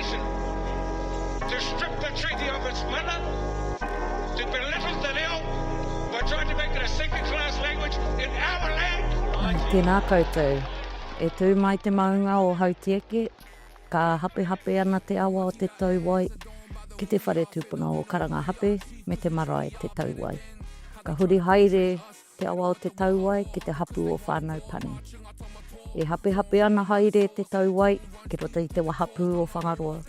nation to strip the treaty of its mana, to belittle te reo by trying to make it a second-class language in our land. Tēnā koutou. E tū mai te maunga o Hautieke, ka hape ana te awa o te tauwai, ki te whare tūpuna o karanga hape me te marae te tauwai. Ka huri haere te awa o te tauwai ki te hapu o whānau pani. E hape ana haere te tauwai ki rota i te wahapu o Whāingaroa.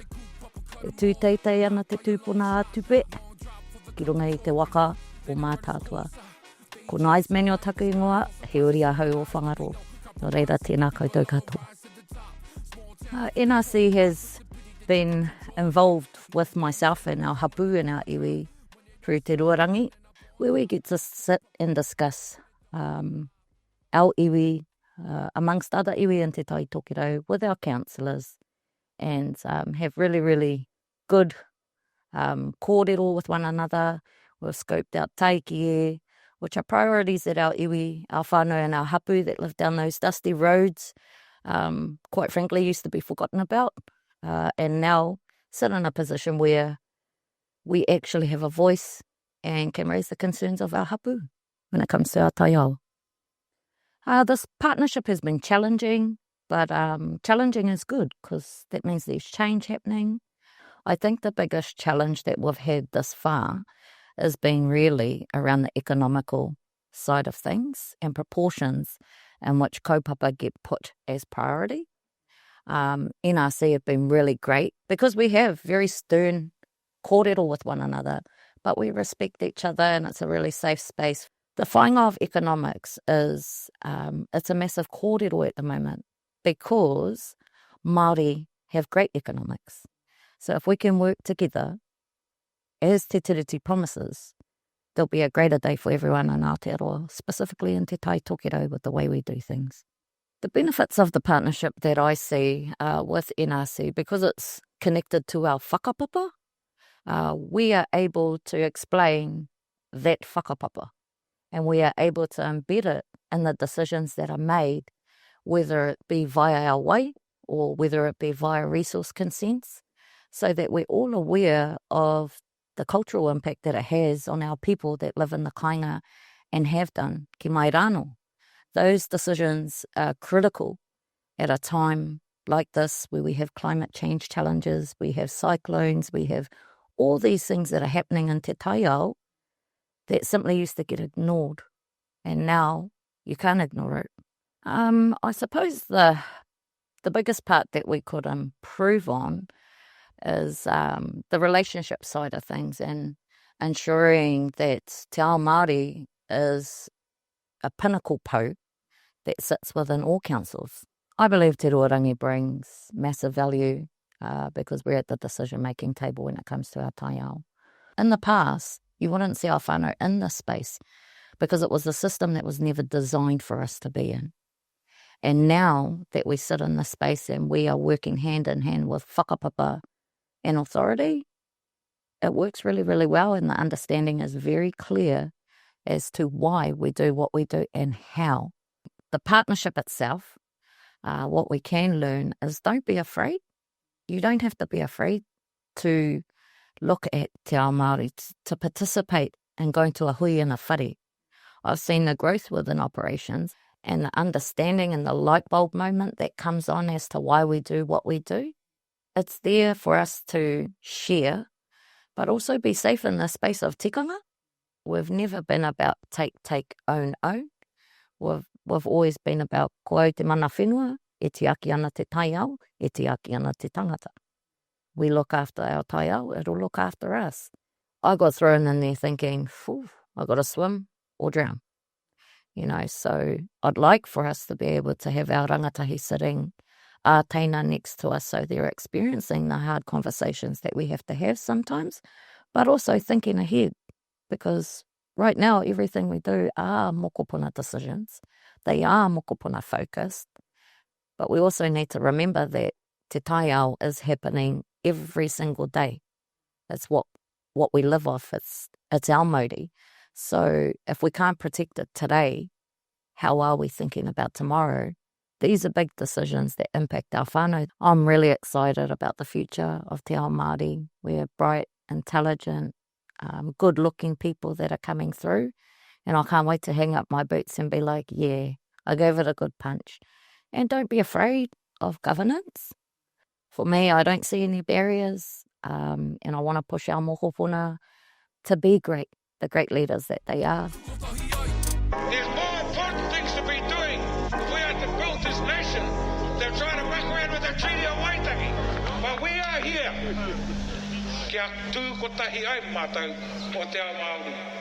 E tū teitei ana te tūpuna atupe ki runga i te waka o mātātua. Ko Nyze Manuel taku ingoa, he uri ahau o Whāingaroa. No reira, tēnā koutou katoa. NRC has been involved with myself and our hapu and our iwi through te ruarangi, where we get to sit and discuss our iwi, amongst other iwi in te tai tokiro, with our councillors, and have really, really good kōrero with one another. We've scoped out Tāiki, which are priorities that our iwi, our whānau and our hapu that live down those dusty roads, quite frankly, used to be forgotten about, and now sit in a position where we actually have a voice and can raise the concerns of our hapu when it comes to our taiao. This partnership has been challenging, but challenging is good because that means there's change happening. I think the biggest challenge that we've had this far is being really around the economical side of things and proportions in which kaupapa get put as priority. NRC have been really great because we have very stern kōrero with one another, but we respect each other and it's a really safe space. The whāinga of economics is, it's a massive kōrero at the moment because Māori have great economics. So if we can work together, as Te Tiriti promises, there'll be a greater day for everyone in Aotearoa, specifically in Te Tai Tokiro with the way we do things. The benefits of the partnership that I see with NRC, because it's connected to our whakapapa, we are able to explain that whakapapa and we are able to embed it in the decisions that are made, whether it be via our way or whether it be via resource consents, so that we're all aware of the cultural impact that it has on our people that live in the kāinga and have done ki mai rāno. Those decisions are critical at a time like this where we have climate change challenges, we have cyclones, we have all these things that are happening in te taiao that simply used to get ignored. And now you can't ignore it. I suppose the biggest part that we could improve on is the relationship side of things and ensuring that Te Ao Māori is a pinnacle po that sits within all councils. I believe Te Ruarangi brings massive value because we're at the decision-making table when it comes to our taiao. In the past, you wouldn't see our whānau in this space because it was a system that was never designed for us to be in. And now that we sit in this space and we are working hand in hand with whakapapa and authority, it works really, really well, and the understanding is very clear as to why we do what we do and how. The partnership itself, what we can learn is don't be afraid. You don't have to be afraid to look at Te Ao Māori, to participate in going to a hui and a whare. I've seen the growth within operations and the understanding and the light bulb moment that comes on as to why we do what we do. It's there for us to share, but also be safe in the space of tikanga. We've never been about take, own. We've always been about ko au te mana whenua, e te aki ana te taiao, e te aki ana te tangata. We look after our taiao, it'll look after us. I got thrown in there thinking, I got to swim or drown. So I'd like for us to be able to have our rangatahi sitting teina next to us so they're experiencing the hard conversations that we have to have sometimes, but also thinking ahead, because right now everything we do are mokopuna decisions. They are mokopuna focused, but we also need to remember that te taiao is happening every single day. It's what we live off. It's our mauri. So if we can't protect it today, how are we thinking about tomorrow These are big decisions that impact our whānau. I'm really excited about the future of Te Ao Māori. We're bright, intelligent, good-looking people that are coming through. And I can't wait to hang up my boots and be like, yeah, I gave it a good punch. And don't be afraid of governance. For me, I don't see any barriers. And I want to push our mokopuna to be great, the great leaders that they are. There's more important things to be doing if we are to build this nation than trying to muck around with the Treaty of Waitangi. But we are here. Kia tūkotahi ai mātou o Te Ao Māori.